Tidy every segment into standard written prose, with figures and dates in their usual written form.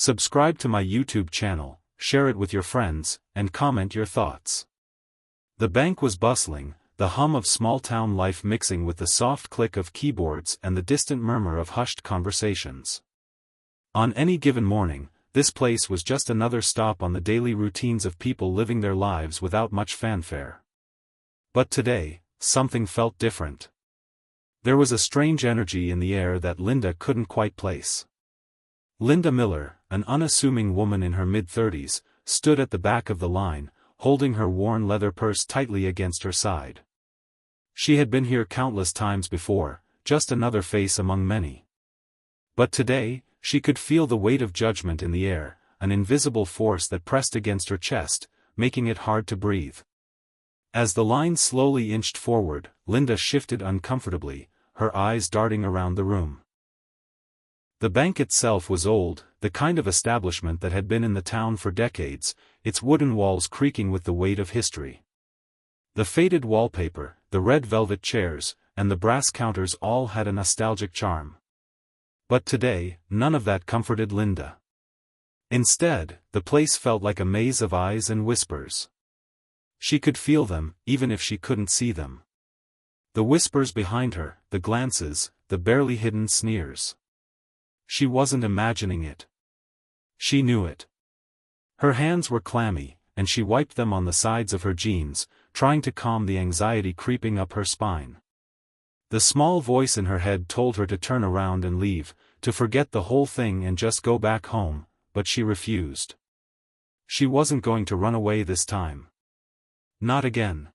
Subscribe to my YouTube channel, share it with your friends, and comment your thoughts. The bank was bustling, the hum of small-town life mixing with the soft click of keyboards and the distant murmur of hushed conversations. On any given morning, this place was just another stop on the daily routines of people living their lives without much fanfare. But today, something felt different. There was a strange energy in the air that Linda couldn't quite place. Linda Miller, an unassuming woman in her mid-30s, stood at the back of the line, holding her worn leather purse tightly against her side. She had been here countless times before, just another face among many. But today, she could feel the weight of judgment in the air, an invisible force that pressed against her chest, making it hard to breathe. As the line slowly inched forward, Linda shifted uncomfortably, her eyes darting around the room. The bank itself was old, the kind of establishment that had been in the town for decades, its wooden walls creaking with the weight of history. The faded wallpaper, the red velvet chairs, and the brass counters all had a nostalgic charm. But today, none of that comforted Linda. Instead, the place felt like a maze of eyes and whispers. She could feel them, even if she couldn't see them. The whispers behind her, the glances, the barely hidden sneers. She wasn't imagining it. She knew it. Her hands were clammy, and she wiped them on the sides of her jeans, trying to calm the anxiety creeping up her spine. The small voice in her head told her to turn around and leave, to forget the whole thing and just go back home, but she refused. She wasn't going to run away this time. Not again.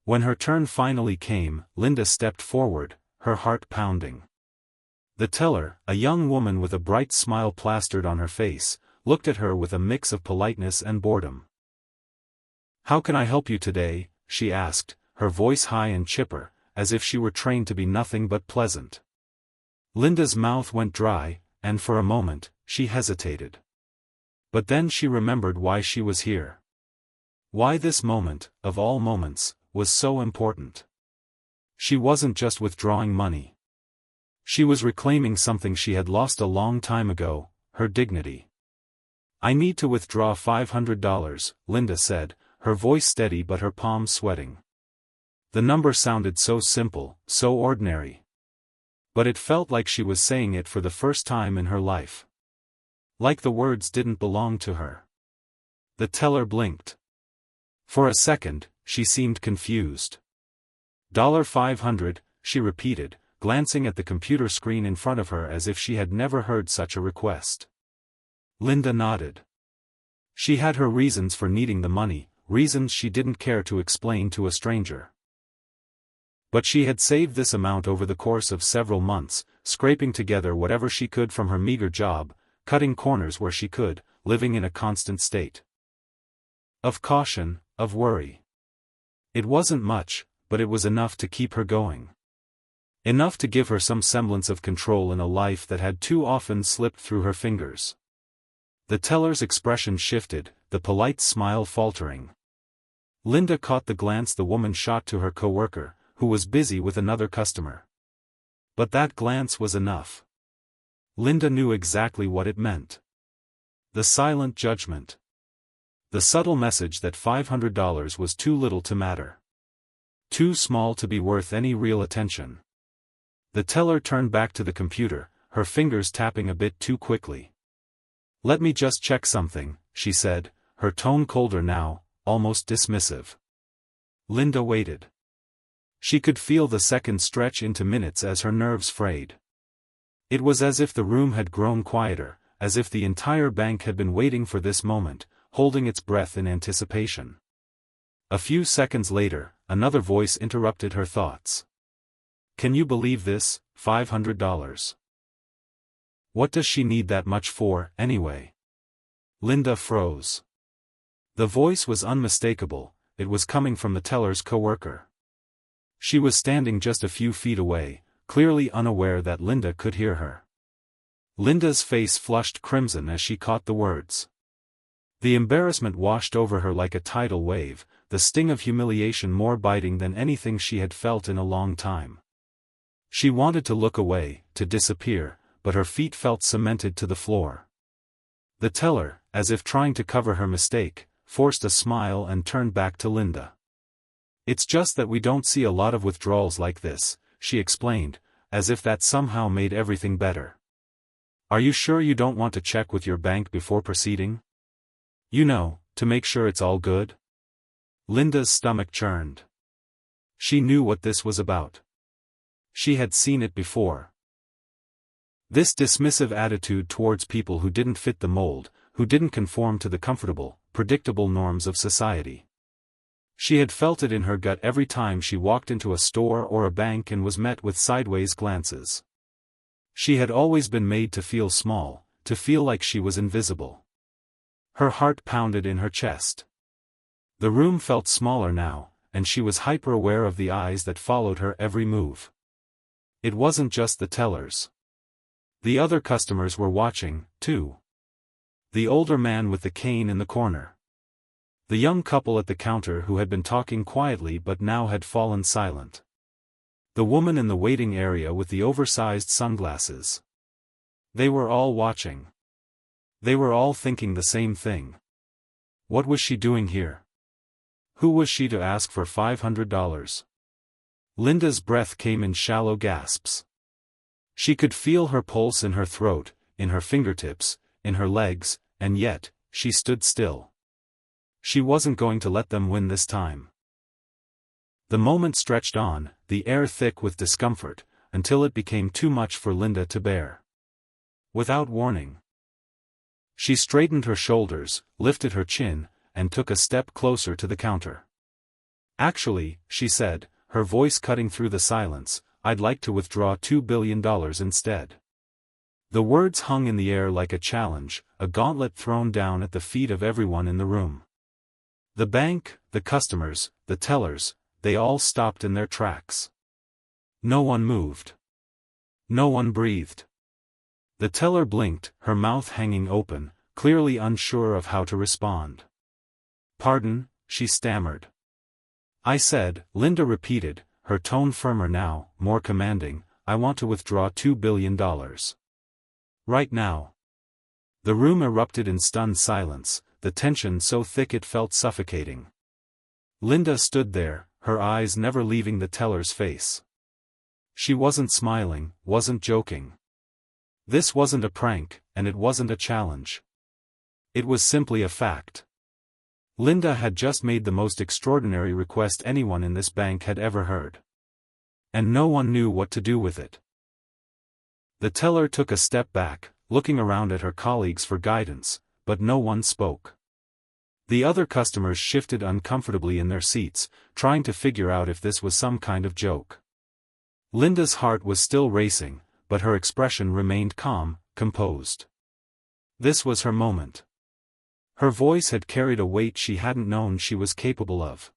When her turn finally came, Linda stepped forward, her heart pounding. The teller, a young woman with a bright smile plastered on her face, looked at her with a mix of politeness and boredom. "How can I help you today?" she asked, her voice high and chipper, as if she were trained to be nothing but pleasant. Linda's mouth went dry, and for a moment, she hesitated. But then she remembered why she was here. Why this moment, of all moments, was so important. She wasn't just withdrawing money. She was reclaiming something she had lost a long time ago, her dignity. "I need to withdraw $500, Linda said, her voice steady but her palms sweating. The number sounded so simple, so ordinary. But it felt like she was saying it for the first time in her life. Like the words didn't belong to her. The teller blinked. For a second, she seemed confused. $500, she repeated, glancing at the computer screen in front of her as if she had never heard such a request. Linda nodded. She had her reasons for needing the money, reasons she didn't care to explain to a stranger. But she had saved this amount over the course of several months, scraping together whatever she could from her meager job, cutting corners where she could, living in a constant state of caution, of worry. It wasn't much, but it was enough to keep her going. Enough to give her some semblance of control in a life that had too often slipped through her fingers. The teller's expression shifted, the polite smile faltering. Linda caught the glance the woman shot to her coworker, who was busy with another customer. But that glance was enough. Linda knew exactly what it meant. The silent judgment. The subtle message that $500 was too little to matter. Too small to be worth any real attention. The teller turned back to the computer, her fingers tapping a bit too quickly. "Let me just check something," she said, her tone colder now, almost dismissive. Linda waited. She could feel the seconds stretch into minutes as her nerves frayed. It was as if the room had grown quieter, as if the entire bank had been waiting for this moment, holding its breath in anticipation. A few seconds later, another voice interrupted her thoughts. "Can you believe this? $500. What does she need that much for, anyway?" Linda froze. The voice was unmistakable, it was coming from the teller's coworker. She was standing just a few feet away, clearly unaware that Linda could hear her. Linda's face flushed crimson as she caught the words. The embarrassment washed over her like a tidal wave, the sting of humiliation more biting than anything she had felt in a long time. She wanted to look away, to disappear, but her feet felt cemented to the floor. The teller, as if trying to cover her mistake, forced a smile and turned back to Linda. "It's just that we don't see a lot of withdrawals like this," she explained, as if that somehow made everything better. "Are you sure you don't want to check with your bank before proceeding? You know, to make sure it's all good?" Linda's stomach churned. She knew what this was about. She had seen it before. This dismissive attitude towards people who didn't fit the mold, who didn't conform to the comfortable, predictable norms of society. She had felt it in her gut every time she walked into a store or a bank and was met with sideways glances. She had always been made to feel small, to feel like she was invisible. Her heart pounded in her chest. The room felt smaller now, and she was hyper-aware of the eyes that followed her every move. It wasn't just the tellers. The other customers were watching, too. The older man with the cane in the corner. The young couple at the counter who had been talking quietly but now had fallen silent. The woman in the waiting area with the oversized sunglasses. They were all watching. They were all thinking the same thing. What was she doing here? Who was she to ask for $500? Linda's breath came in shallow gasps. She could feel her pulse in her throat, in her fingertips, in her legs, and yet, she stood still. She wasn't going to let them win this time. The moment stretched on, the air thick with discomfort, until it became too much for Linda to bear. Without warning, she straightened her shoulders, lifted her chin, and took a step closer to the counter. "Actually," she said, her voice cutting through the silence, "I'd like to withdraw $2 billion instead." The words hung in the air like a challenge, a gauntlet thrown down at the feet of everyone in the room. The bank, the customers, the tellers, they all stopped in their tracks. No one moved. No one breathed. The teller blinked, her mouth hanging open, clearly unsure of how to respond. "Pardon," she stammered. "I said," Linda repeated, her tone firmer now, more commanding, "I want to withdraw $2 billion. Right now." The room erupted in stunned silence, the tension so thick it felt suffocating. Linda stood there, her eyes never leaving the teller's face. She wasn't smiling, wasn't joking. This wasn't a prank, and it wasn't a challenge. It was simply a fact. Linda had just made the most extraordinary request anyone in this bank had ever heard. And no one knew what to do with it. The teller took a step back, looking around at her colleagues for guidance, but no one spoke. The other customers shifted uncomfortably in their seats, trying to figure out if this was some kind of joke. Linda's heart was still racing, but her expression remained calm, composed. This was her moment. Her voice had carried a weight she hadn't known she was capable of.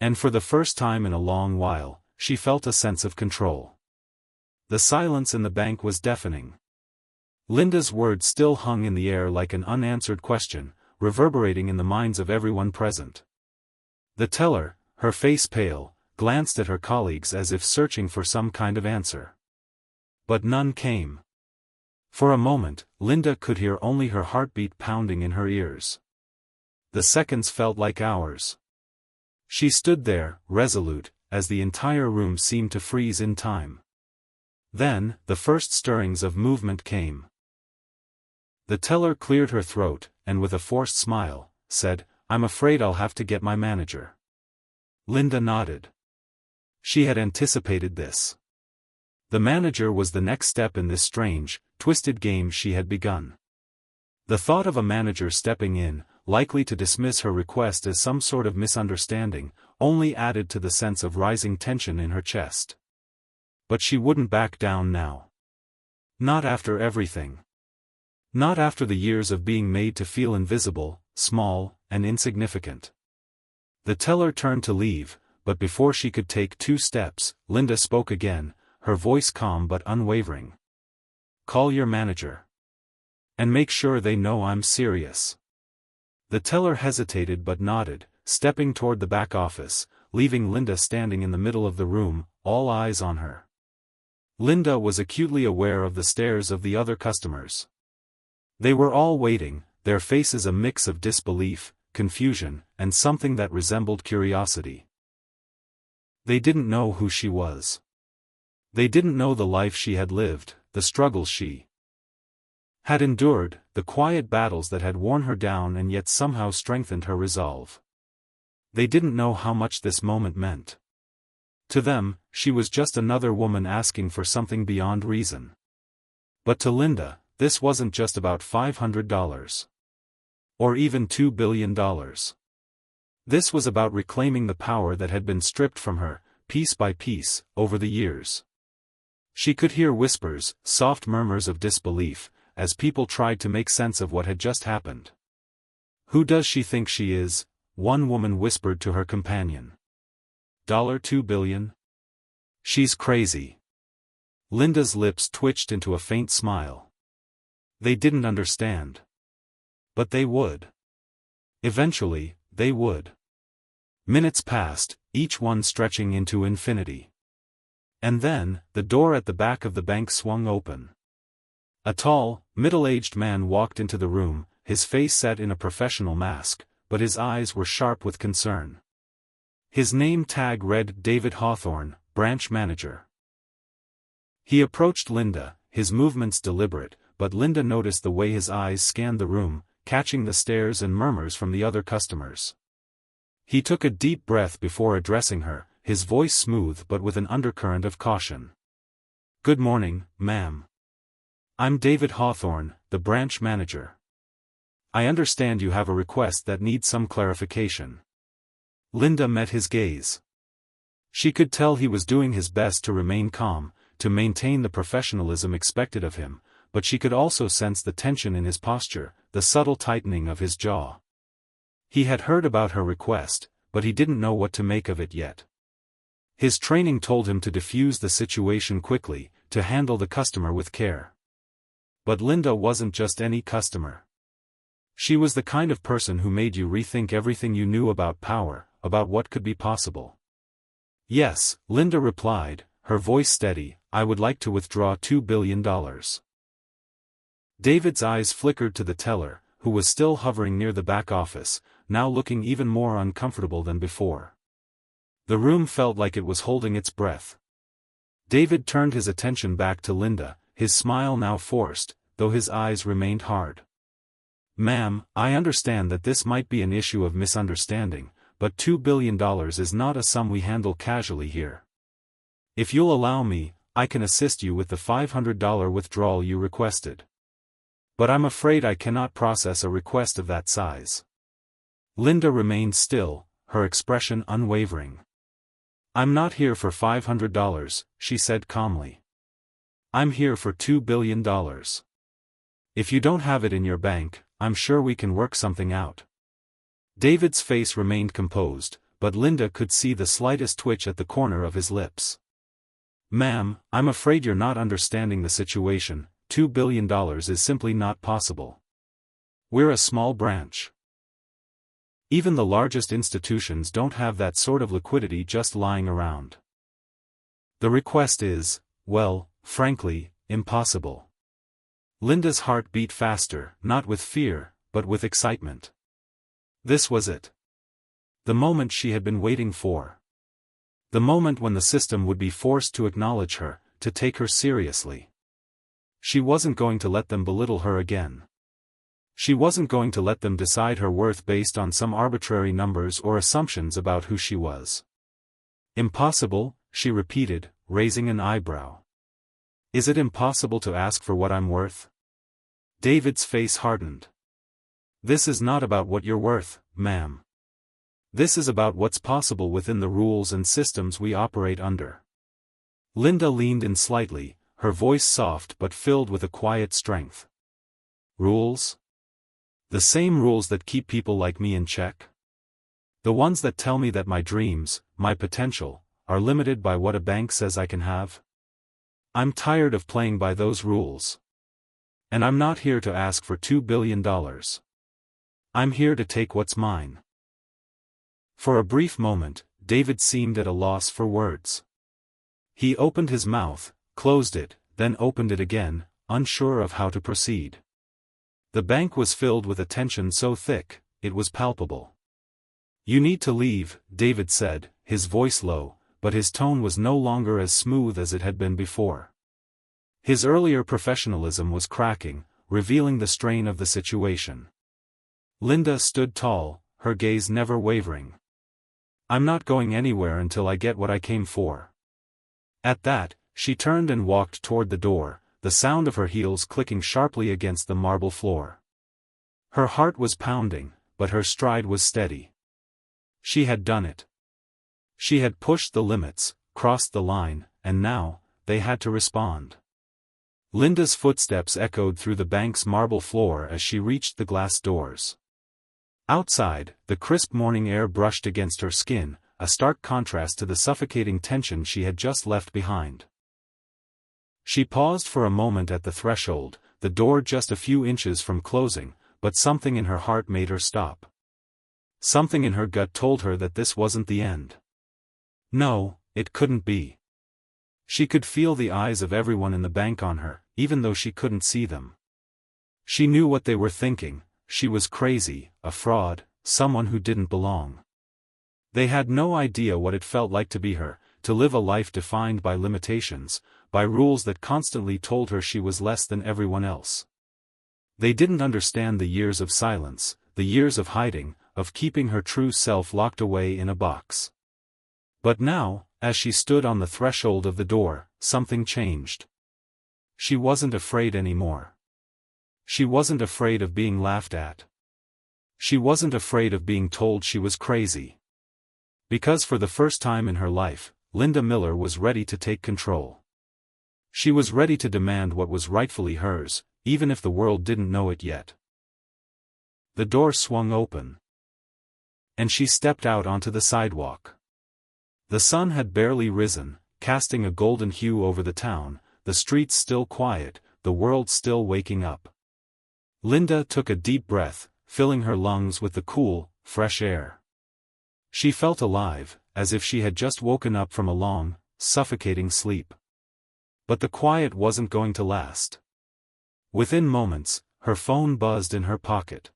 And for the first time in a long while, she felt a sense of control. The silence in the bank was deafening. Linda's words still hung in the air like an unanswered question, reverberating in the minds of everyone present. The teller, her face pale, glanced at her colleagues as if searching for some kind of answer. But none came. For a moment, Linda could hear only her heartbeat pounding in her ears. The seconds felt like hours. She stood there, resolute, as the entire room seemed to freeze in time. Then, the first stirrings of movement came. The teller cleared her throat, and with a forced smile, said, "I'm afraid I'll have to get my manager." Linda nodded. She had anticipated this. The manager was the next step in this strange, twisted game she had begun. The thought of a manager stepping in, likely to dismiss her request as some sort of misunderstanding, only added to the sense of rising tension in her chest. But she wouldn't back down now. Not after everything. Not after the years of being made to feel invisible, small, and insignificant. The teller turned to leave, but before she could take 2 steps, Linda spoke again, her voice calm but unwavering. "Call your manager. And make sure they know I'm serious." The teller hesitated but nodded, stepping toward the back office, leaving Linda standing in the middle of the room, all eyes on her. Linda was acutely aware of the stares of the other customers. They were all waiting, their faces a mix of disbelief, confusion, and something that resembled curiosity. They didn't know who she was. They didn't know the life she had lived, the struggles she had endured, the quiet battles that had worn her down and yet somehow strengthened her resolve. They didn't know how much this moment meant. To them, she was just another woman asking for something beyond reason. But to Linda, this wasn't just about $500. Or even $2 billion. This was about reclaiming the power that had been stripped from her, piece by piece, over the years. She could hear whispers, soft murmurs of disbelief, as people tried to make sense of what had just happened. "Who does she think she is?" one woman whispered to her companion. $2 billion? She's crazy. Linda's lips twitched into a faint smile. They didn't understand. But they would. Eventually, they would. Minutes passed, each one stretching into infinity. And then, the door at the back of the bank swung open. A tall, middle-aged man walked into the room, his face set in a professional mask, but his eyes were sharp with concern. His name tag read David Hawthorne, branch manager. He approached Linda, his movements deliberate, but Linda noticed the way his eyes scanned the room, catching the stares and murmurs from the other customers. He took a deep breath before addressing her, his voice smooth but with an undercurrent of caution. "Good morning, ma'am. I'm David Hawthorne, the branch manager. I understand you have a request that needs some clarification." Linda met his gaze. She could tell he was doing his best to remain calm, to maintain the professionalism expected of him, but she could also sense the tension in his posture, the subtle tightening of his jaw. He had heard about her request, but he didn't know what to make of it yet. His training told him to diffuse the situation quickly, to handle the customer with care. But Linda wasn't just any customer. She was the kind of person who made you rethink everything you knew about power, about what could be possible. "Yes," Linda replied, her voice steady, "I would like to withdraw $2 billion. David's eyes flickered to the teller, who was still hovering near the back office, now looking even more uncomfortable than before. The room felt like it was holding its breath. David turned his attention back to Linda, his smile now forced, though his eyes remained hard. "Ma'am, I understand that this might be an issue of misunderstanding, but $2 billion is not a sum we handle casually here. If you'll allow me, I can assist you with the $500 withdrawal you requested. But I'm afraid I cannot process a request of that size." Linda remained still, her expression unwavering. "I'm not here for $500, she said calmly. "I'm here for $2 billion. If you don't have it in your bank, I'm sure we can work something out." David's face remained composed, but Linda could see the slightest twitch at the corner of his lips. "Ma'am, I'm afraid you're not understanding the situation. $2 billion is simply not possible. We're a small branch. Even the largest institutions don't have that sort of liquidity just lying around. The request is, well, frankly, impossible." Linda's heart beat faster, not with fear, but with excitement. This was it. The moment she had been waiting for. The moment when the system would be forced to acknowledge her, to take her seriously. She wasn't going to let them belittle her again. She wasn't going to let them decide her worth based on some arbitrary numbers or assumptions about who she was. "Impossible?" she repeated, raising an eyebrow. "Is it impossible to ask for what I'm worth?" David's face hardened. "This is not about what you're worth, ma'am. This is about what's possible within the rules and systems we operate under." Linda leaned in slightly, her voice soft but filled with a quiet strength. "Rules? The same rules that keep people like me in check? The ones that tell me that my dreams, my potential, are limited by what a bank says I can have? I'm tired of playing by those rules. And I'm not here to ask for $2 billion. I'm here to take what's mine." For a brief moment, David seemed at a loss for words. He opened his mouth, closed it, then opened it again, unsure of how to proceed. The bank was filled with a tension so thick, it was palpable. "You need to leave," David said, his voice low, but his tone was no longer as smooth as it had been before. His earlier professionalism was cracking, revealing the strain of the situation. Linda stood tall, her gaze never wavering. "I'm not going anywhere until I get what I came for." At that, she turned and walked toward the door, the sound of her heels clicking sharply against the marble floor. Her heart was pounding, but her stride was steady. She had done it. She had pushed the limits, crossed the line, and now, they had to respond. Linda's footsteps echoed through the bank's marble floor as she reached the glass doors. Outside, the crisp morning air brushed against her skin, a stark contrast to the suffocating tension she had just left behind. She paused for a moment at the threshold, the door just a few inches from closing, but something in her heart made her stop. Something in her gut told her that this wasn't the end. No, it couldn't be. She could feel the eyes of everyone in the bank on her, even though she couldn't see them. She knew what they were thinking: she was crazy, a fraud, someone who didn't belong. They had no idea what it felt like to be her, to live a life defined by limitations, by rules that constantly told her she was less than everyone else. They didn't understand the years of silence, the years of hiding, of keeping her true self locked away in a box. But now, as she stood on the threshold of the door, something changed. She wasn't afraid anymore. She wasn't afraid of being laughed at. She wasn't afraid of being told she was crazy. Because for the first time in her life, Linda Miller was ready to take control. She was ready to demand what was rightfully hers, even if the world didn't know it yet. The door swung open. And she stepped out onto the sidewalk. The sun had barely risen, casting a golden hue over the town, the streets still quiet, the world still waking up. Linda took a deep breath, filling her lungs with the cool, fresh air. She felt alive, as if she had just woken up from a long, suffocating sleep. But the quiet wasn't going to last. Within moments, her phone buzzed in her pocket.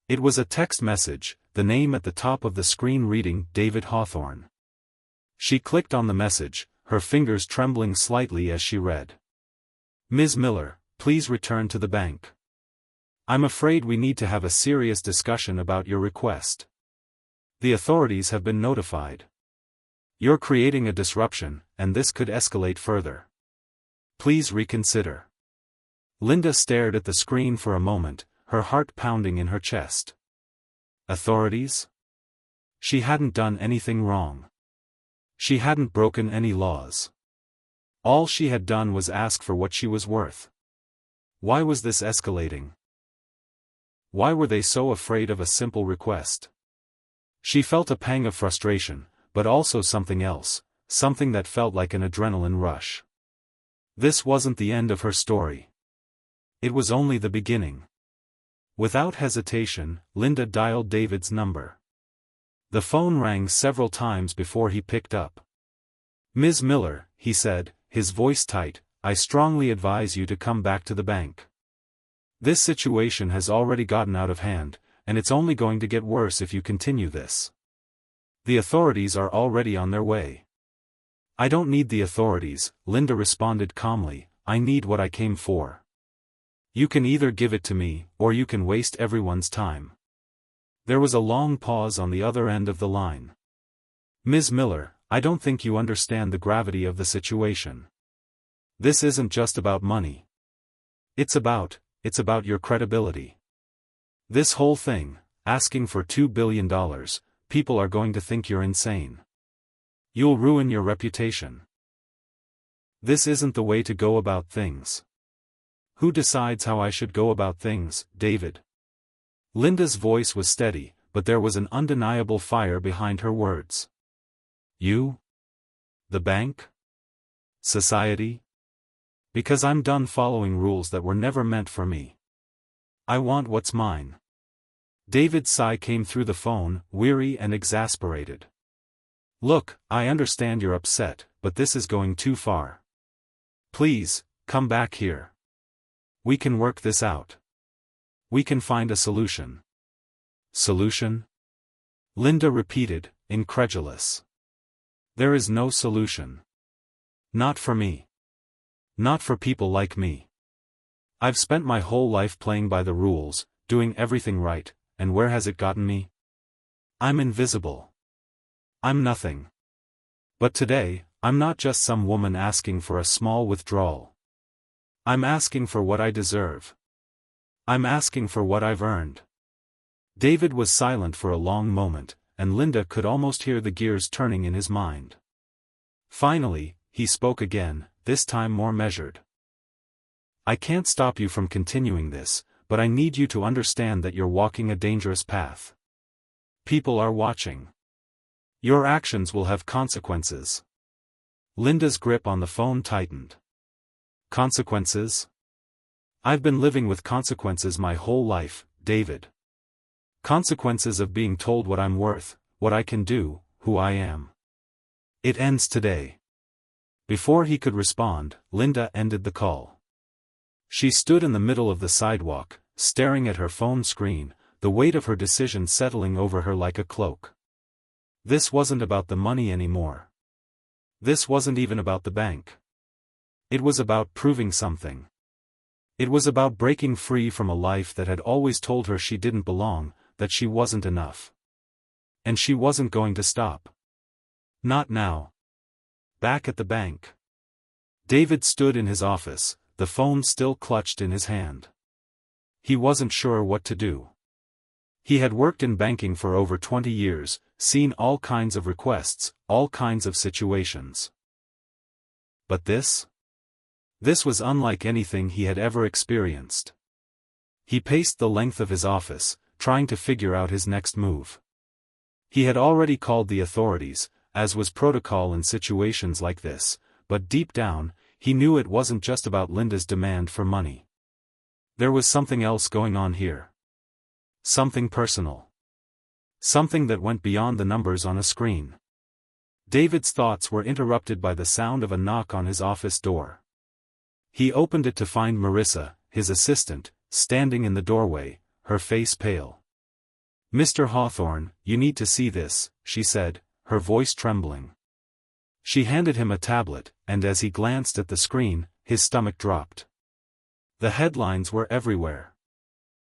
It was a text message, the name at the top of the screen reading David Hawthorne. She clicked on the message, her fingers trembling slightly as she read. "Ms. Miller, please return to the bank. I'm afraid we need to have a serious discussion about your request. The authorities have been notified. You're creating a disruption, and this could escalate further. Please reconsider." Linda stared at the screen for a moment, her heart pounding in her chest. Authorities? She hadn't done anything wrong. She hadn't broken any laws. All she had done was ask for what she was worth. Why was this escalating? Why were they so afraid of a simple request? She felt a pang of frustration, but also something else, something that felt like an adrenaline rush. This wasn't the end of her story. It was only the beginning. Without hesitation, Linda dialed David's number. The phone rang several times before he picked up. "Ms. Miller," he said, his voice tight, "I strongly advise you to come back to the bank. This situation has already gotten out of hand, and it's only going to get worse if you continue this. The authorities are already on their way." "I don't need the authorities," Linda responded calmly, "I need what I came for. You can either give it to me, or you can waste everyone's time." There was a long pause on the other end of the line. "Ms. Miller, I don't think you understand the gravity of the situation. This isn't just about money. It's about your credibility. This whole thing, asking for $2 billion, people are going to think you're insane. You'll ruin your reputation. This isn't the way to go about things." "Who decides how I should go about things, David?" Linda's voice was steady, but there was an undeniable fire behind her words. "You? The bank? Society? Because I'm done following rules that were never meant for me. I want what's mine." David's sigh came through the phone, weary and exasperated. "Look, I understand you're upset, but this is going too far. Please, come back here. We can work this out." We can find a solution. Solution? Linda repeated, incredulous. There is no solution. Not for me. Not for people like me. I've spent my whole life playing by the rules, doing everything right, and where has it gotten me? I'm invisible. I'm nothing. But today, I'm not just some woman asking for a small withdrawal. I'm asking for what I deserve. I'm asking for what I've earned. David was silent for a long moment, and Linda could almost hear the gears turning in his mind. Finally, he spoke again, this time more measured. I can't stop you from continuing this, but I need you to understand that you're walking a dangerous path. People are watching. Your actions will have consequences. Linda's grip on the phone tightened. Consequences? I've been living with consequences my whole life, David. Consequences of being told what I'm worth, what I can do, who I am. It ends today. Before he could respond, Linda ended the call. She stood in the middle of the sidewalk, staring at her phone screen, the weight of her decision settling over her like a cloak. This wasn't about the money anymore. This wasn't even about the bank. It was about proving something. It was about breaking free from a life that had always told her she didn't belong, that she wasn't enough. And she wasn't going to stop. Not now. Back at the bank. David stood in his office, the phone still clutched in his hand. He wasn't sure what to do. He had worked in banking for over 20 years, seen all kinds of requests, all kinds of situations. But this? This was unlike anything he had ever experienced. He paced the length of his office, trying to figure out his next move. He had already called the authorities, as was protocol in situations like this, but deep down, he knew it wasn't just about Linda's demand for money. There was something else going on here. Something personal. Something that went beyond the numbers on a screen. David's thoughts were interrupted by the sound of a knock on his office door. He opened it to find Marissa, his assistant, standing in the doorway, her face pale. "Mr. Hawthorne, you need to see this," she said, her voice trembling. She handed him a tablet, and as he glanced at the screen, his stomach dropped. The headlines were everywhere.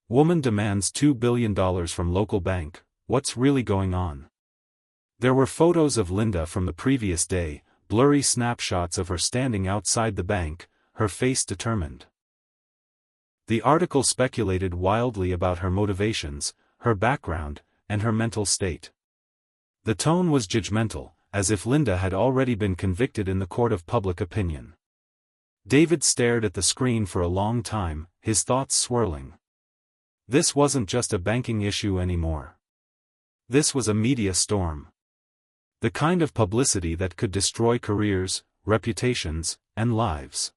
Woman demands $2 billion from local bank, what's really going on? There were photos of Linda from the previous day, blurry snapshots of her standing outside the bank, her face determined. The article speculated wildly about her motivations, her background, and her mental state. The tone was judgmental, as if Linda had already been convicted in the court of public opinion. David stared at the screen for a long time, his thoughts swirling. This wasn't just a banking issue anymore. This was a media storm. The kind of publicity that could destroy careers, reputations, and lives.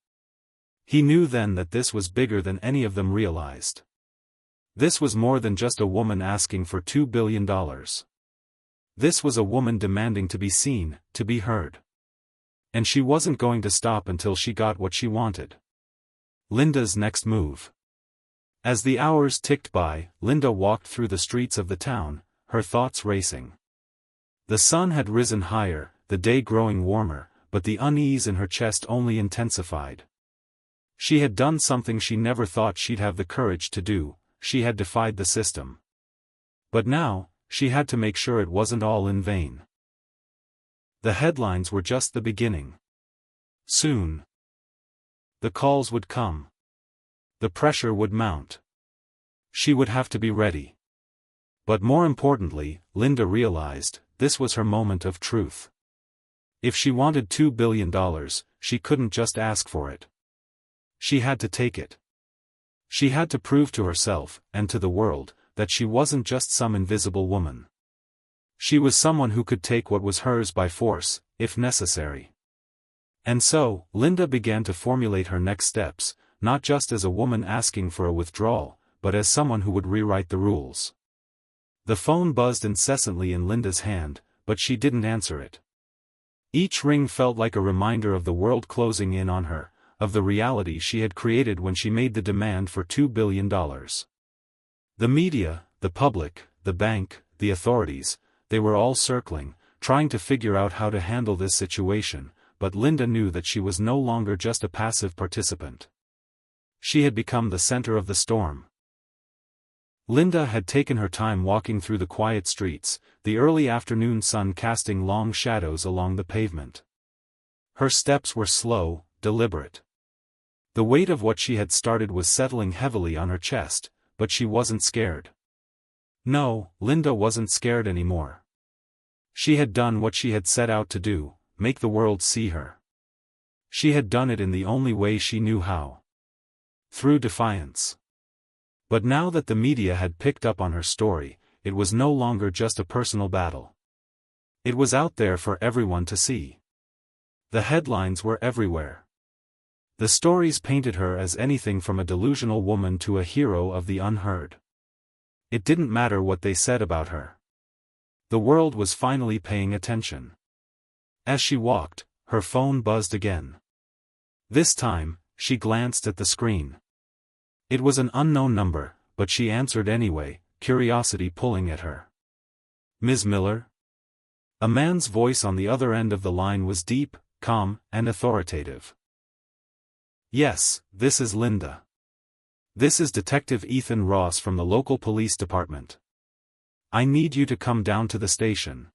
He knew then that this was bigger than any of them realized. This was more than just a woman asking for $2 billion. This was a woman demanding to be seen, to be heard. And she wasn't going to stop until she got what she wanted. Linda's next move. As the hours ticked by, Linda walked through the streets of the town, her thoughts racing. The sun had risen higher, the day growing warmer, but the unease in her chest only intensified. She had done something she never thought she'd have the courage to do, she had defied the system. But now, she had to make sure it wasn't all in vain. The headlines were just the beginning. Soon, the calls would come. The pressure would mount. She would have to be ready. But more importantly, Linda realized, this was her moment of truth. If she wanted $2 billion, she couldn't just ask for it. She had to take it. She had to prove to herself, and to the world, that she wasn't just some invisible woman. She was someone who could take what was hers by force, if necessary. And so, Linda began to formulate her next steps, not just as a woman asking for a withdrawal, but as someone who would rewrite the rules. The phone buzzed incessantly in Linda's hand, but she didn't answer it. Each ring felt like a reminder of the world closing in on her, of the reality she had created when she made the demand for $2 billion. The media, the public, the bank, the authorities, they were all circling, trying to figure out how to handle this situation, but Linda knew that she was no longer just a passive participant. She had become the center of the storm. Linda had taken her time walking through the quiet streets, the early afternoon sun casting long shadows along the pavement. Her steps were slow, deliberate. The weight of what she had started was settling heavily on her chest, but she wasn't scared. No, Linda wasn't scared anymore. She had done what she had set out to do, make the world see her. She had done it in the only way she knew how. Through defiance. But now that the media had picked up on her story, it was no longer just a personal battle. It was out there for everyone to see. The headlines were everywhere. The stories painted her as anything from a delusional woman to a hero of the unheard. It didn't matter what they said about her. The world was finally paying attention. As she walked, her phone buzzed again. This time, she glanced at the screen. It was an unknown number, but she answered anyway, curiosity pulling at her. "Ms. Miller?" A man's voice on the other end of the line was deep, calm, and authoritative. "Yes, this is Linda. This is Detective Ethan Ross from the local police department. I need you to come down to the station.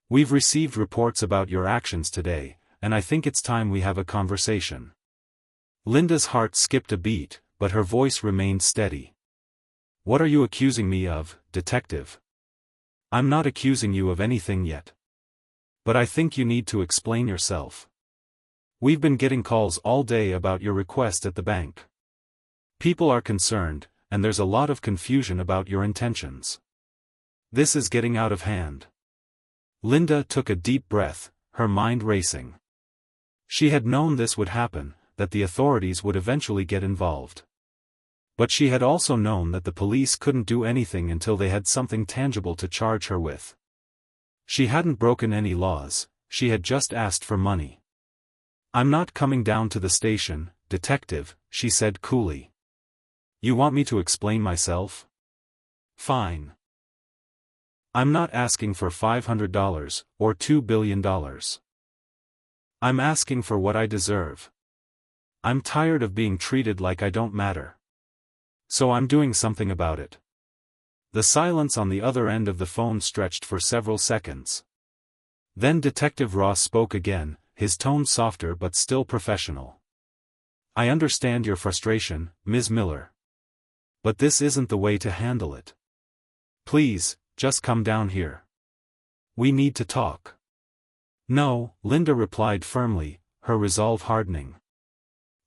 We've received reports about your actions today, and I think it's time we have a conversation." Linda's heart skipped a beat, but her voice remained steady. "What are you accusing me of, detective?" "I'm not accusing you of anything yet. But I think you need to explain yourself. We've been getting calls all day about your request at the bank. People are concerned, and there's a lot of confusion about your intentions. This is getting out of hand." Linda took a deep breath, her mind racing. She had known this would happen, that the authorities would eventually get involved. But she had also known that the police couldn't do anything until they had something tangible to charge her with. She hadn't broken any laws, she had just asked for money. "I'm not coming down to the station, detective," she said coolly. "You want me to explain myself? Fine. I'm not asking for $500, or $2 billion. I'm asking for what I deserve. I'm tired of being treated like I don't matter. So I'm doing something about it." The silence on the other end of the phone stretched for several seconds. Then Detective Ross spoke again, his tone softer but still professional. "I understand your frustration, Ms. Miller. But this isn't the way to handle it. Please, just come down here. We need to talk." "No," Linda replied firmly, her resolve hardening.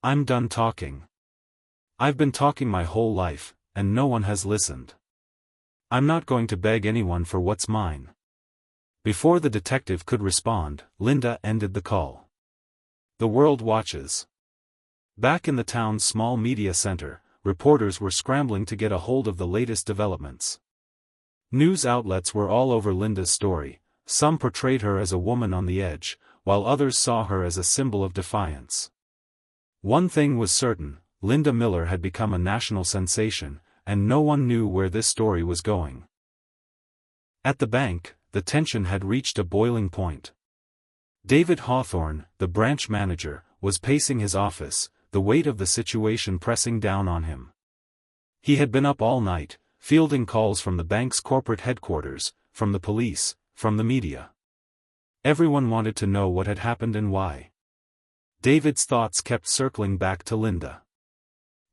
"I'm done talking. I've been talking my whole life, and no one has listened. I'm not going to beg anyone for what's mine." Before the detective could respond, Linda ended the call. The world watches. Back in the town's small media center, reporters were scrambling to get a hold of the latest developments. News outlets were all over Linda's story. Some portrayed her as a woman on the edge, while others saw her as a symbol of defiance. One thing was certain, Linda Miller had become a national sensation, and no one knew where this story was going. At the bank, the tension had reached a boiling point. David Hawthorne, the branch manager, was pacing his office, the weight of the situation pressing down on him. He had been up all night, fielding calls from the bank's corporate headquarters, from the police, from the media. Everyone wanted to know what had happened and why. David's thoughts kept circling back to Linda.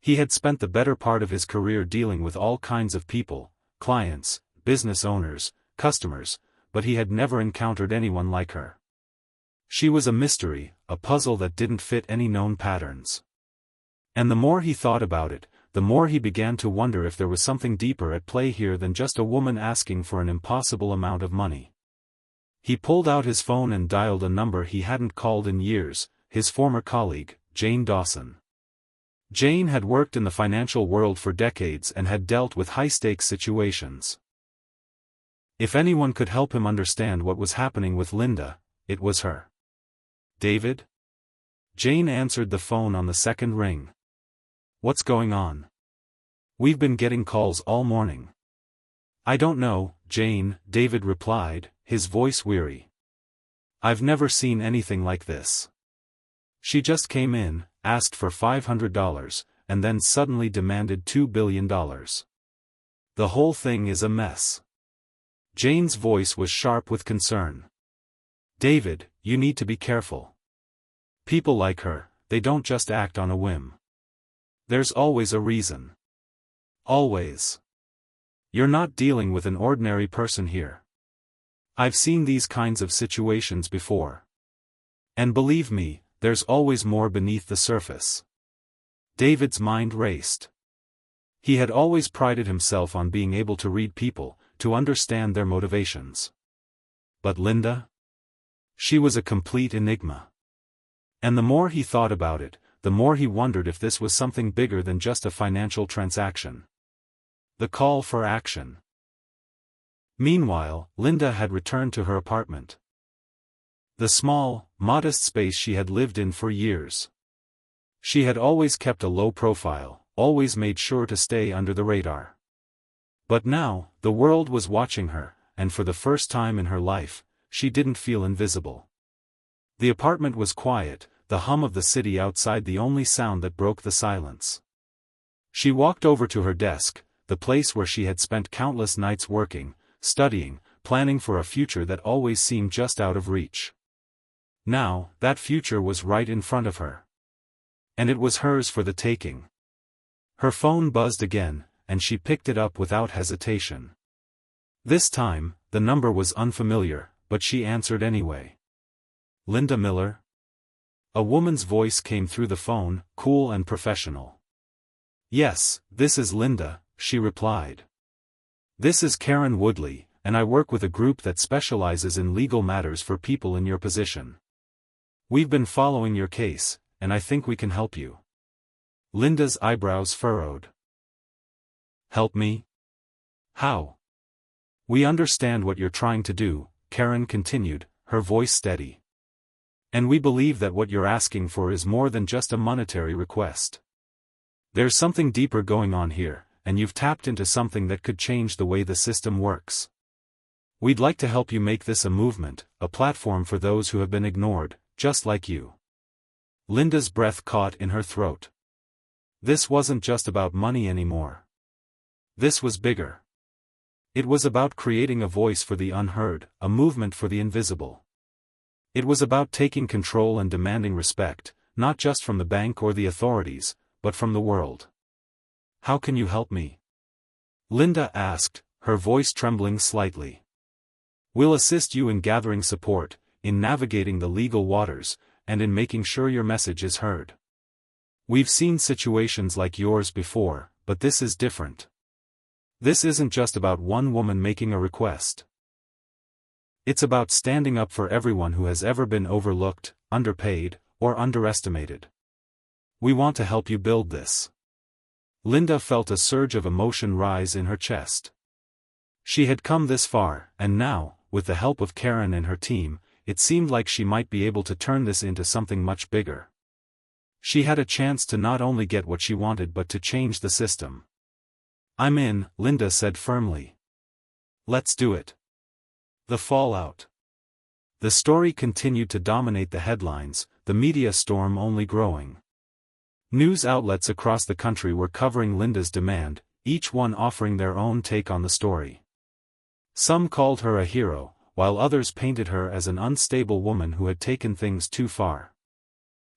He had spent the better part of his career dealing with all kinds of people, clients, business owners, customers, but he had never encountered anyone like her. She was a mystery, a puzzle that didn't fit any known patterns. And the more he thought about it, the more he began to wonder if there was something deeper at play here than just a woman asking for an impossible amount of money. He pulled out his phone and dialed a number he hadn't called in years, his former colleague, Jane Dawson. Jane had worked in the financial world for decades and had dealt with high-stakes situations. If anyone could help him understand what was happening with Linda, it was her. "David?" Jane answered the phone on the second ring. "What's going on?" We've been getting calls all morning. I don't know, Jane, David replied, his voice weary. I've never seen anything like this. She just came in, asked for $500, and then suddenly demanded $2 billion. The whole thing is a mess. Jane's voice was sharp with concern. David, you need to be careful. People like her, they don't just act on a whim. There's always a reason. Always. You're not dealing with an ordinary person here. I've seen these kinds of situations before. And believe me, there's always more beneath the surface. David's mind raced. He had always prided himself on being able to read people, to understand their motivations. But Linda? She was a complete enigma. And the more he thought about it, the more he wondered if this was something bigger than just a financial transaction. The call for action. Meanwhile, Linda had returned to her apartment. The small, modest space she had lived in for years. She had always kept a low profile, always made sure to stay under the radar. But now, the world was watching her, and for the first time in her life, she didn't feel invisible. The apartment was quiet, the hum of the city outside the only sound that broke the silence. She walked over to her desk, the place where she had spent countless nights working, studying, planning for a future that always seemed just out of reach. Now, that future was right in front of her. And it was hers for the taking. Her phone buzzed again, and she picked it up without hesitation. This time, the number was unfamiliar, but she answered anyway. Linda Miller? A woman's voice came through the phone, cool and professional. Yes, this is Linda, she replied. This is Karen Woodley, and I work with a group that specializes in legal matters for people in your position. We've been following your case, and I think we can help you. Linda's eyebrows furrowed. Help me? How? We understand what you're trying to do, Karen continued, her voice steady. And we believe that what you're asking for is more than just a monetary request. There's something deeper going on here, and you've tapped into something that could change the way the system works. We'd like to help you make this a movement, a platform for those who have been ignored, just like you. Linda's breath caught in her throat. This wasn't just about money anymore. This was bigger. It was about creating a voice for the unheard, a movement for the invisible. It was about taking control and demanding respect, not just from the bank or the authorities, but from the world. How can you help me? Linda asked, her voice trembling slightly. We'll assist you in gathering support, in navigating the legal waters, and in making sure your message is heard. We've seen situations like yours before, but this is different. This isn't just about one woman making a request. It's about standing up for everyone who has ever been overlooked, underpaid, or underestimated. We want to help you build this. Linda felt a surge of emotion rise in her chest. She had come this far, and now, with the help of Karen and her team, it seemed like she might be able to turn this into something much bigger. She had a chance to not only get what she wanted but to change the system. I'm in, Linda said firmly. Let's do it. The fallout. The story continued to dominate the headlines, the media storm only growing. News outlets across the country were covering Linda's demand, each one offering their own take on the story. Some called her a hero, while others painted her as an unstable woman who had taken things too far.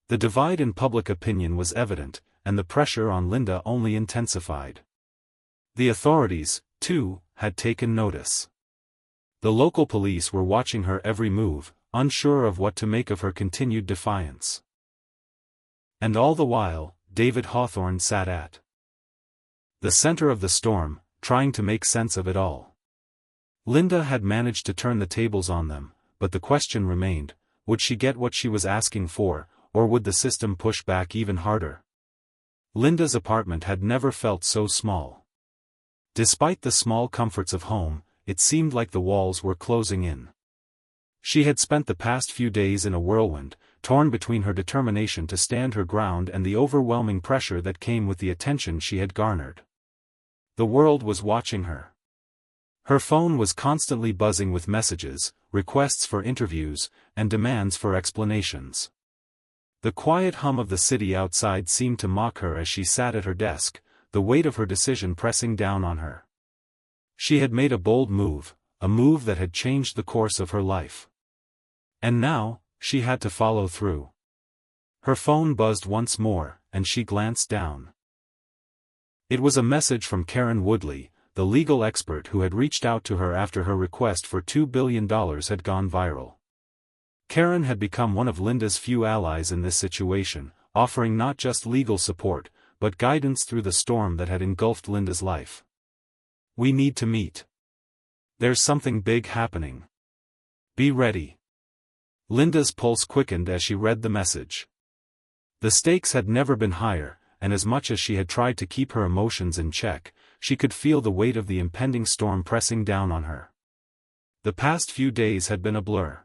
The divide in public opinion was evident, and the pressure on Linda only intensified. The authorities, too, had taken notice. The local police were watching her every move, unsure of what to make of her continued defiance. And all the while, David Hawthorne sat at the center of the storm, trying to make sense of it all. Linda had managed to turn the tables on them, but the question remained, would she get what she was asking for, or would the system push back even harder? Linda's apartment had never felt so small. Despite the small comforts of home, it seemed like the walls were closing in. She had spent the past few days in a whirlwind, torn between her determination to stand her ground and the overwhelming pressure that came with the attention she had garnered. The world was watching her. Her phone was constantly buzzing with messages, requests for interviews, and demands for explanations. The quiet hum of the city outside seemed to mock her as she sat at her desk, the weight of her decision pressing down on her. She had made a bold move, a move that had changed the course of her life. And now, she had to follow through. Her phone buzzed once more, and she glanced down. It was a message from Karen Woodley, the legal expert who had reached out to her after her request for $2 billion had gone viral. Karen had become one of Linda's few allies in this situation, offering not just legal support, but guidance through the storm that had engulfed Linda's life. "We need to meet. There's something big happening. Be ready." Linda's pulse quickened as she read the message. The stakes had never been higher, and as much as she had tried to keep her emotions in check, she could feel the weight of the impending storm pressing down on her. The past few days had been a blur.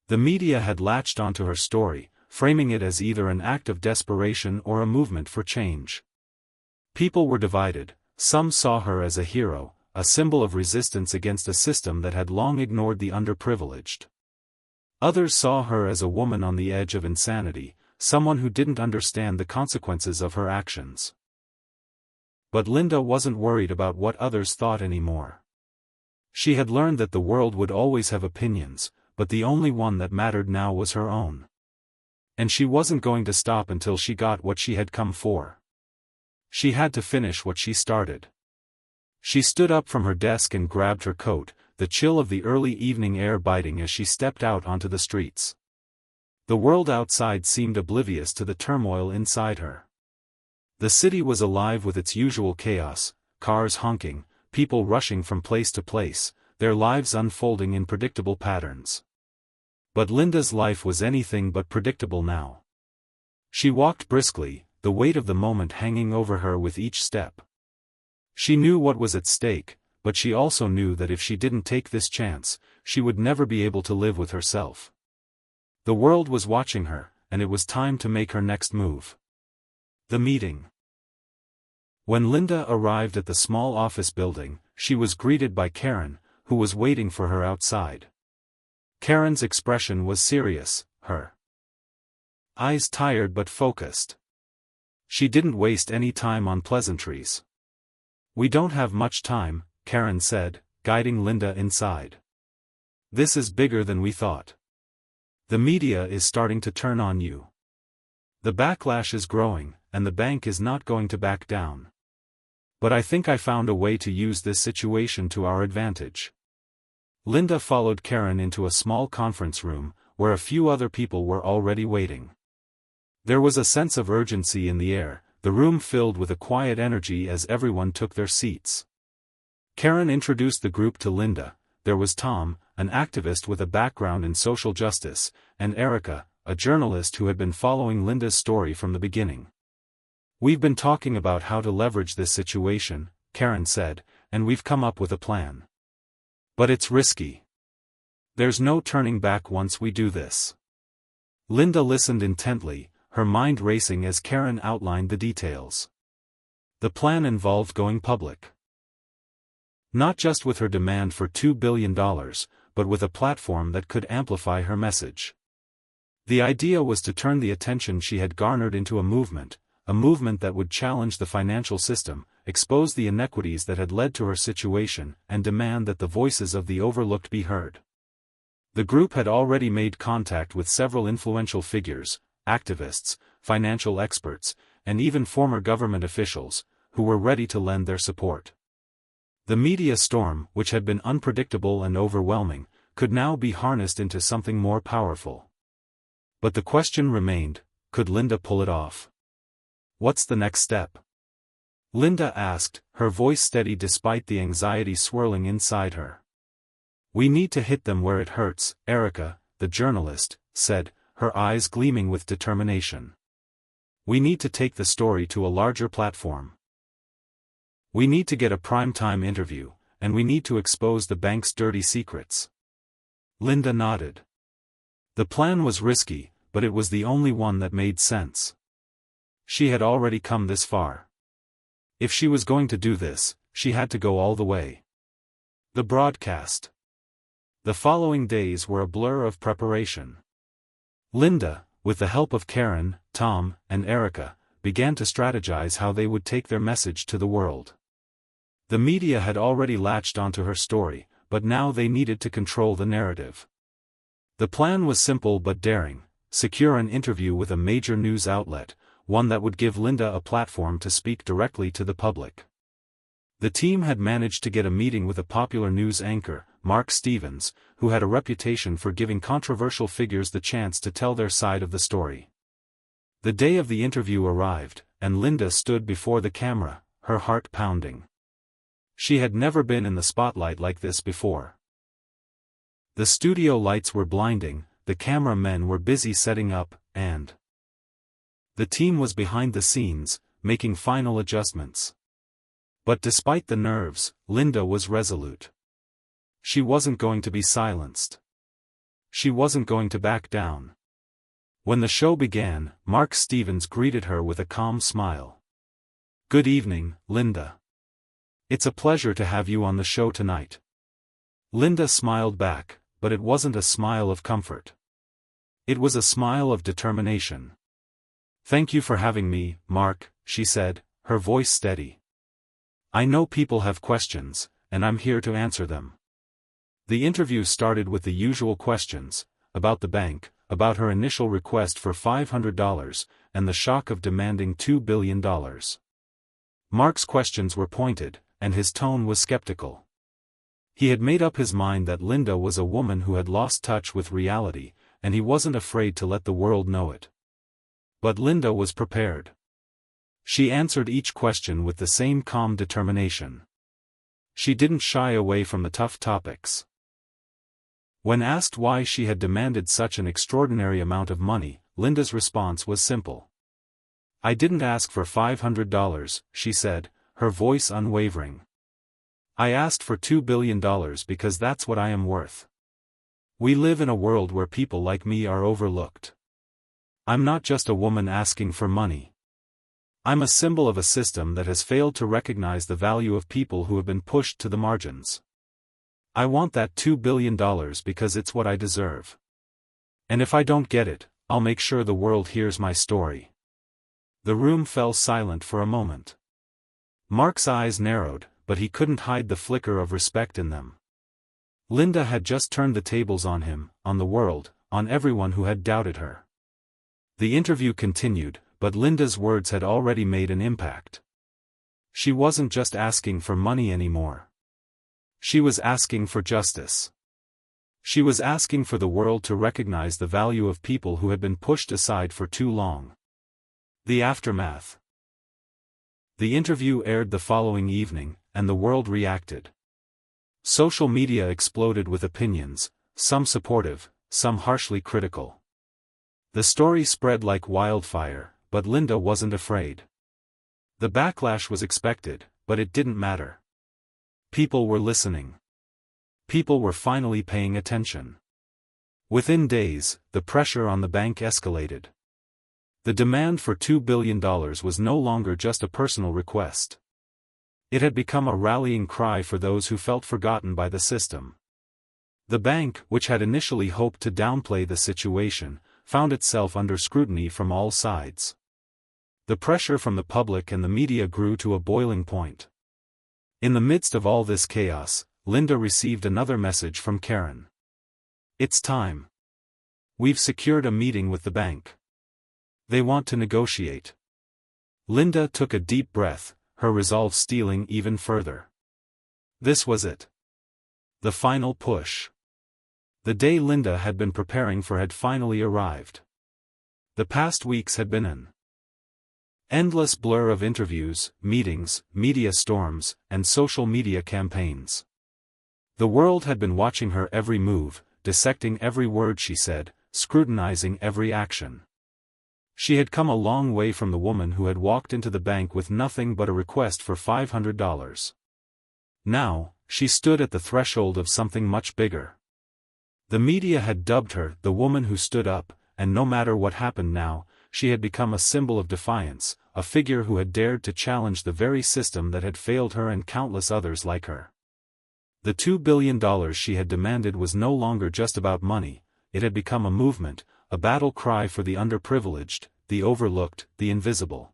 The media had latched onto her story, framing it as either an act of desperation or a movement for change. People were divided. Some saw her as a hero, a symbol of resistance against a system that had long ignored the underprivileged. Others saw her as a woman on the edge of insanity, someone who didn't understand the consequences of her actions. But Linda wasn't worried about what others thought anymore. She had learned that the world would always have opinions, but the only one that mattered now was her own. And she wasn't going to stop until she got what she had come for. She had to finish what she started. She stood up from her desk and grabbed her coat, the chill of the early evening air biting as she stepped out onto the streets. The world outside seemed oblivious to the turmoil inside her. The city was alive with its usual chaos, cars honking, people rushing from place to place, their lives unfolding in predictable patterns. But Linda's life was anything but predictable now. She walked briskly, the weight of the moment hanging over her with each step. She knew what was at stake, but she also knew that if she didn't take this chance, she would never be able to live with herself. The world was watching her, and it was time to make her next move. The meeting. When Linda arrived at the small office building, she was greeted by Karen, who was waiting for her outside. Karen's expression was serious, her eyes tired but focused. She didn't waste any time on pleasantries. "We don't have much time," Karen said, guiding Linda inside. "This is bigger than we thought. The media is starting to turn on you. The backlash is growing, and the bank is not going to back down. But I think I found a way to use this situation to our advantage." Linda followed Karen into a small conference room, where a few other people were already waiting. There was a sense of urgency in the air, the room filled with a quiet energy as everyone took their seats. Karen introduced the group to Linda. There was Tom, an activist with a background in social justice, and Erica, a journalist who had been following Linda's story from the beginning. "We've been talking about how to leverage this situation," Karen said, "and we've come up with a plan. But it's risky. There's no turning back once we do this." Linda listened intently, her mind racing as Karen outlined the details. The plan involved going public. Not just with her demand for $2 billion, but with a platform that could amplify her message. The idea was to turn the attention she had garnered into a movement that would challenge the financial system, expose the inequities that had led to her situation, and demand that the voices of the overlooked be heard. The group had already made contact with several influential figures, activists, financial experts, and even former government officials, who were ready to lend their support. The media storm, which had been unpredictable and overwhelming, could now be harnessed into something more powerful. But the question remained, could Linda pull it off? "What's the next step?" Linda asked, her voice steady despite the anxiety swirling inside her. "We need to hit them where it hurts," Erica, the journalist, said, her eyes gleaming with determination. "We need to take the story to a larger platform. We need to get a prime-time interview, and we need to expose the bank's dirty secrets." Linda nodded. The plan was risky, but it was the only one that made sense. She had already come this far. If she was going to do this, she had to go all the way. The broadcast. The following days were a blur of preparation. Linda, with the help of Karen, Tom, and Erica, began to strategize how they would take their message to the world. The media had already latched onto her story, but now they needed to control the narrative. The plan was simple but daring: secure an interview with a major news outlet, one that would give Linda a platform to speak directly to the public. The team had managed to get a meeting with a popular news anchor, Mark Stevens, who had a reputation for giving controversial figures the chance to tell their side of the story. The day of the interview arrived, and Linda stood before the camera, her heart pounding. She had never been in the spotlight like this before. The studio lights were blinding, the cameramen were busy setting up, and the team was behind the scenes, making final adjustments. But despite the nerves, Linda was resolute. She wasn't going to be silenced. She wasn't going to back down. When the show began, Mark Stevens greeted her with a calm smile. "Good evening, Linda. It's a pleasure to have you on the show tonight." Linda smiled back, but it wasn't a smile of comfort. It was a smile of determination. "Thank you for having me, Mark," she said, her voice steady. "I know people have questions, and I'm here to answer them." The interview started with the usual questions, about the bank, about her initial request for $500, and the shock of demanding $2 billion. Mark's questions were pointed, and his tone was skeptical. He had made up his mind that Linda was a woman who had lost touch with reality, and he wasn't afraid to let the world know it. But Linda was prepared. She answered each question with the same calm determination. She didn't shy away from the tough topics. When asked why she had demanded such an extraordinary amount of money, Linda's response was simple. "I didn't ask for $500, she said, her voice unwavering. "I asked for $2 billion because that's what I am worth. We live in a world where people like me are overlooked. I'm not just a woman asking for money. I'm a symbol of a system that has failed to recognize the value of people who have been pushed to the margins. I want that $2 billion because it's what I deserve. And if I don't get it, I'll make sure the world hears my story." The room fell silent for a moment. Mark's eyes narrowed, but he couldn't hide the flicker of respect in them. Linda had just turned the tables on him, on the world, on everyone who had doubted her. The interview continued, but Linda's words had already made an impact. She wasn't just asking for money anymore. She was asking for justice. She was asking for the world to recognize the value of people who had been pushed aside for too long. The aftermath. The interview aired the following evening, and the world reacted. Social media exploded with opinions, some supportive, some harshly critical. The story spread like wildfire, but Linda wasn't afraid. The backlash was expected, but it didn't matter. People were listening. People were finally paying attention. Within days, the pressure on the bank escalated. The demand for $2 billion was no longer just a personal request. It had become a rallying cry for those who felt forgotten by the system. The bank, which had initially hoped to downplay the situation, found itself under scrutiny from all sides. The pressure from the public and the media grew to a boiling point. In the midst of all this chaos, Linda received another message from Karen. "It's time. We've secured a meeting with the bank. They want to negotiate." Linda took a deep breath, her resolve steeling even further. This was it. The final push. The day Linda had been preparing for had finally arrived. The past weeks had been an endless blur of interviews, meetings, media storms, and social media campaigns. The world had been watching her every move, dissecting every word she said, scrutinizing every action. She had come a long way from the woman who had walked into the bank with nothing but a request for $500. Now, she stood at the threshold of something much bigger. The media had dubbed her the woman who stood up, and no matter what happened now, she had become a symbol of defiance, a figure who had dared to challenge the very system that had failed her and countless others like her. The $2 billion she had demanded was no longer just about money, it had become a movement, a battle cry for the underprivileged, the overlooked, the invisible.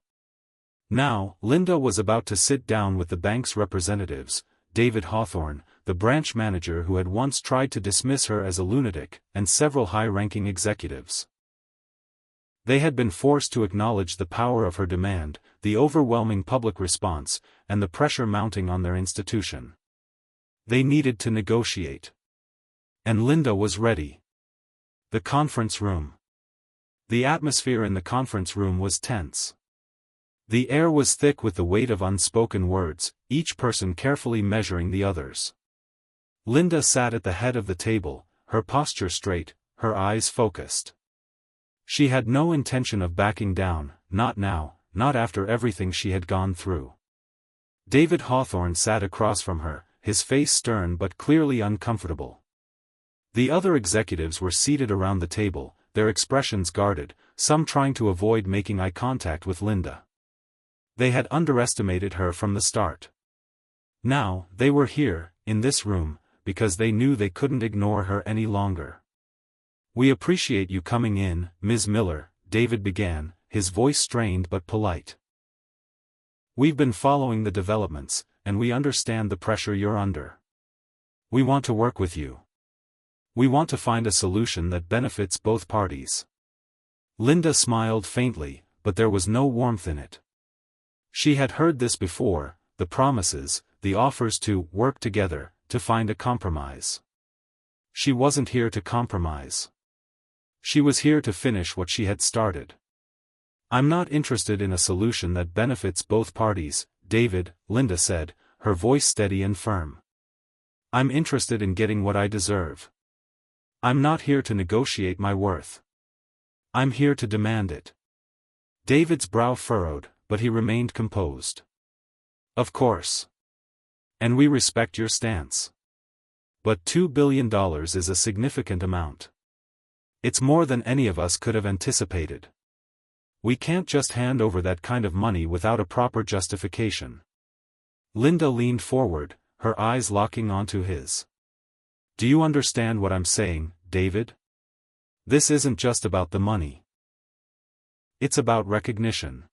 Now, Linda was about to sit down with the bank's representatives, David Hawthorne, the branch manager who had once tried to dismiss her as a lunatic, and several high-ranking executives. They had been forced to acknowledge the power of her demand, the overwhelming public response, and the pressure mounting on their institution. They needed to negotiate. And Linda was ready. The conference room. The atmosphere in the conference room was tense. The air was thick with the weight of unspoken words, each person carefully measuring the others. Linda sat at the head of the table, her posture straight, her eyes focused. She had no intention of backing down, not now, not after everything she had gone through. David Hawthorne sat across from her, his face stern but clearly uncomfortable. The other executives were seated around the table, their expressions guarded, some trying to avoid making eye contact with Linda. They had underestimated her from the start. Now, they were here, in this room, because they knew they couldn't ignore her any longer. "We appreciate you coming in, Ms. Miller," David began, his voice strained but polite. "We've been following the developments, and we understand the pressure you're under. We want to work with you. We want to find a solution that benefits both parties." Linda smiled faintly, but there was no warmth in it. She had heard this before, the promises, the offers to work together, to find a compromise. She wasn't here to compromise. She was here to finish what she had started. "I'm not interested in a solution that benefits both parties, David," Linda said, her voice steady and firm. "I'm interested in getting what I deserve. I'm not here to negotiate my worth. I'm here to demand it." David's brow furrowed, but he remained composed. "Of course. And we respect your stance. But $2 billion is a significant amount. It's more than any of us could have anticipated. We can't just hand over that kind of money without a proper justification." Linda leaned forward, her eyes locking onto his. "Do you understand what I'm saying, David? This isn't just about the money. It's about recognition.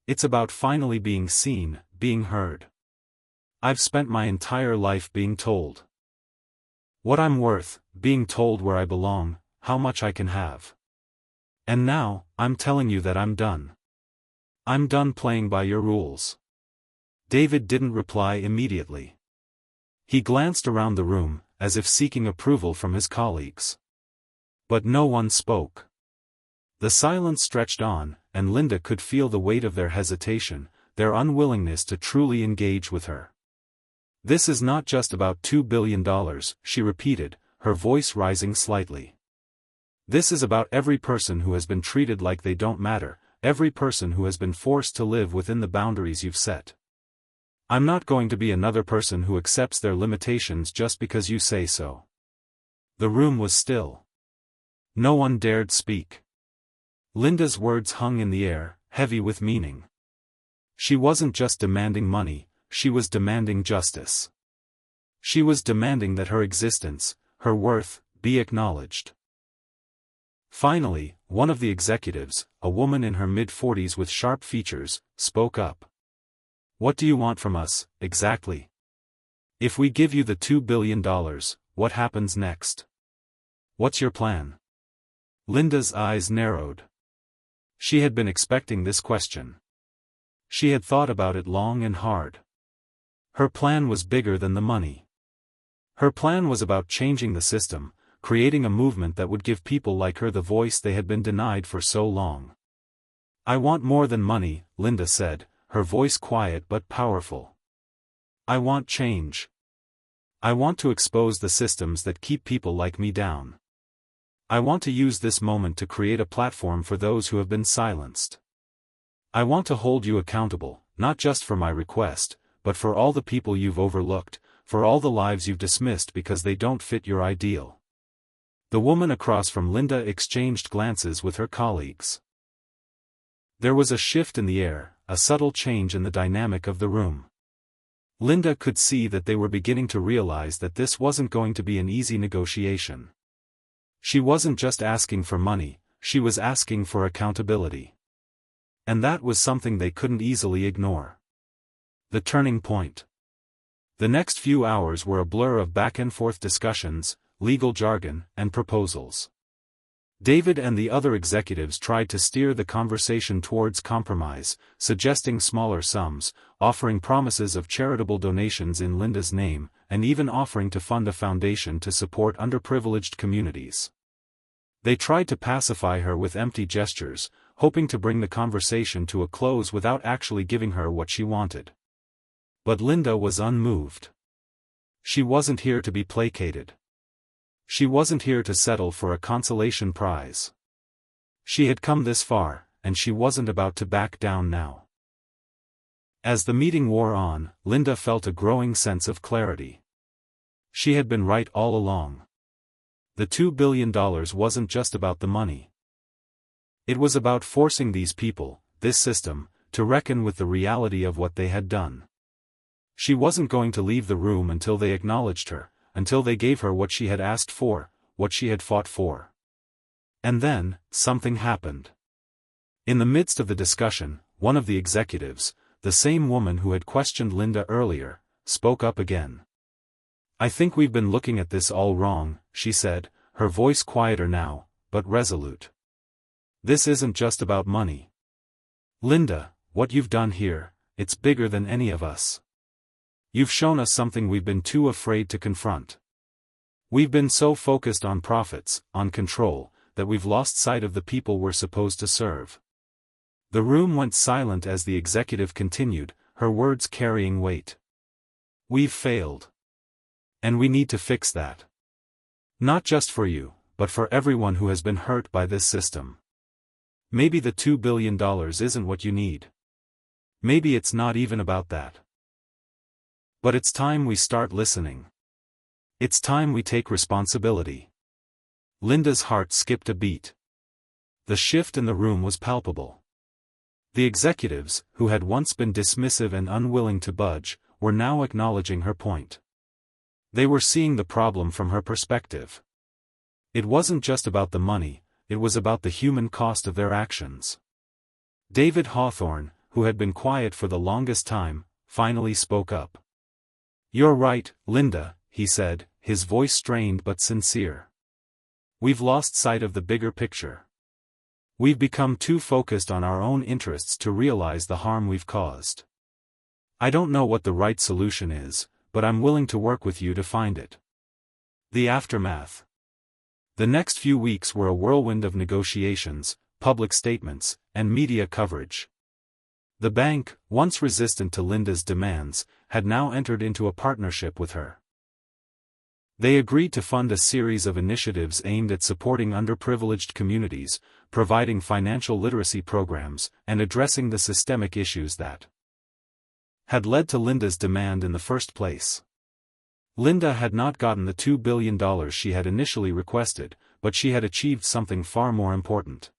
It's about finally being seen, being heard. I've spent my entire life being told what I'm worth, being told where I belong, how much I can have. And now, I'm telling you that I'm done. I'm done playing by your rules." David didn't reply immediately. He glanced around the room, as if seeking approval from his colleagues. But no one spoke. The silence stretched on, and Linda could feel the weight of their hesitation, their unwillingness to truly engage with her. "This is not just about $2 billion, she repeated, her voice rising slightly. "This is about every person who has been treated like they don't matter, every person who has been forced to live within the boundaries you've set. I'm not going to be another person who accepts their limitations just because you say so." The room was still. No one dared speak. Linda's words hung in the air, heavy with meaning. She wasn't just demanding money, she was demanding justice. She was demanding that her existence, her worth, be acknowledged. Finally, one of the executives, a woman in her mid-40s with sharp features, spoke up. "What do you want from us, exactly? If we give you the $2 billion, what happens next? What's your plan?" Linda's eyes narrowed. She had been expecting this question. She had thought about it long and hard. Her plan was bigger than the money. Her plan was about changing the system, creating a movement that would give people like her the voice they had been denied for so long. "I want more than money," Linda said, her voice quiet but powerful. "I want change. I want to expose the systems that keep people like me down. I want to use this moment to create a platform for those who have been silenced. I want to hold you accountable, not just for my request, but for all the people you've overlooked, for all the lives you've dismissed because they don't fit your ideal." The woman across from Linda exchanged glances with her colleagues. There was a shift in the air, a subtle change in the dynamic of the room. Linda could see that they were beginning to realize that this wasn't going to be an easy negotiation. She wasn't just asking for money, she was asking for accountability. And that was something they couldn't easily ignore. The turning point. The next few hours were a blur of back-and-forth discussions, legal jargon, and proposals. David and the other executives tried to steer the conversation towards compromise, suggesting smaller sums, offering promises of charitable donations in Linda's name, and even offering to fund a foundation to support underprivileged communities. They tried to pacify her with empty gestures, hoping to bring the conversation to a close without actually giving her what she wanted. But Linda was unmoved. She wasn't here to be placated. She wasn't here to settle for a consolation prize. She had come this far, and she wasn't about to back down now. As the meeting wore on, Linda felt a growing sense of clarity. She had been right all along. The $2 billion wasn't just about the money. It was about forcing these people, this system, to reckon with the reality of what they had done. She wasn't going to leave the room until they acknowledged her, until they gave her what she had asked for, what she had fought for. And then, something happened. In the midst of the discussion, one of the executives, the same woman who had questioned Linda earlier, spoke up again. "I think we've been looking at this all wrong," she said, her voice quieter now, but resolute. "This isn't just about money. Linda, what you've done here, it's bigger than any of us. You've shown us something we've been too afraid to confront. We've been so focused on profits, on control, that we've lost sight of the people we're supposed to serve." The room went silent as the executive continued, her words carrying weight. "We've failed. And we need to fix that. Not just for you, but for everyone who has been hurt by this system. Maybe the $2 billion isn't what you need. Maybe it's not even about that. But it's time we start listening. It's time we take responsibility." Linda's heart skipped a beat. The shift in the room was palpable. The executives, who had once been dismissive and unwilling to budge, were now acknowledging her point. They were seeing the problem from her perspective. It wasn't just about the money, it was about the human cost of their actions. David Hawthorne, who had been quiet for the longest time, finally spoke up. "You're right, Linda," he said, his voice strained but sincere. "We've lost sight of the bigger picture. We've become too focused on our own interests to realize the harm we've caused. I don't know what the right solution is, but I'm willing to work with you to find it." The aftermath. The next few weeks were a whirlwind of negotiations, public statements, and media coverage. The bank, once resistant to Linda's demands, had now entered into a partnership with her. They agreed to fund a series of initiatives aimed at supporting underprivileged communities, providing financial literacy programs, and addressing the systemic issues that had led to Linda's demand in the first place. Linda had not gotten the $2 billion she had initially requested, but she had achieved something far more important.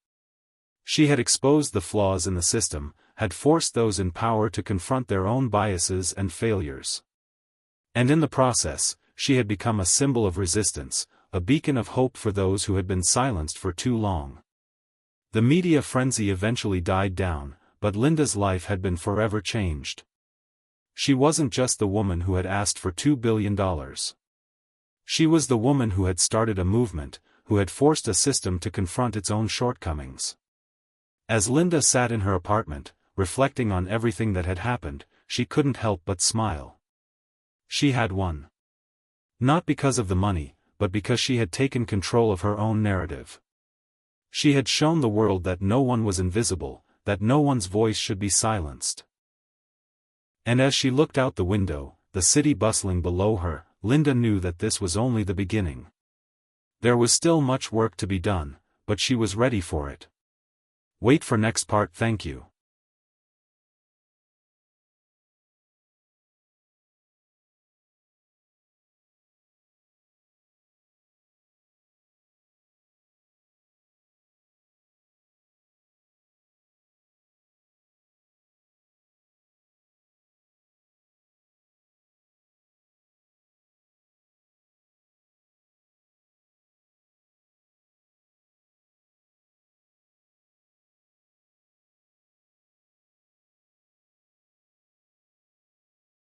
She had exposed the flaws in the system, had forced those in power to confront their own biases and failures. And in the process, she had become a symbol of resistance, a beacon of hope for those who had been silenced for too long. The media frenzy eventually died down, but Linda's life had been forever changed. She wasn't just the woman who had asked for $2 billion. She was the woman who had started a movement, who had forced a system to confront its own shortcomings. As Linda sat in her apartment, reflecting on everything that had happened, she couldn't help but smile. She had won. Not because of the money, but because she had taken control of her own narrative. She had shown the world that no one was invisible, that no one's voice should be silenced. And as she looked out the window, the city bustling below her, Linda knew that this was only the beginning. There was still much work to be done, but she was ready for it. Wait for next part. Thank you.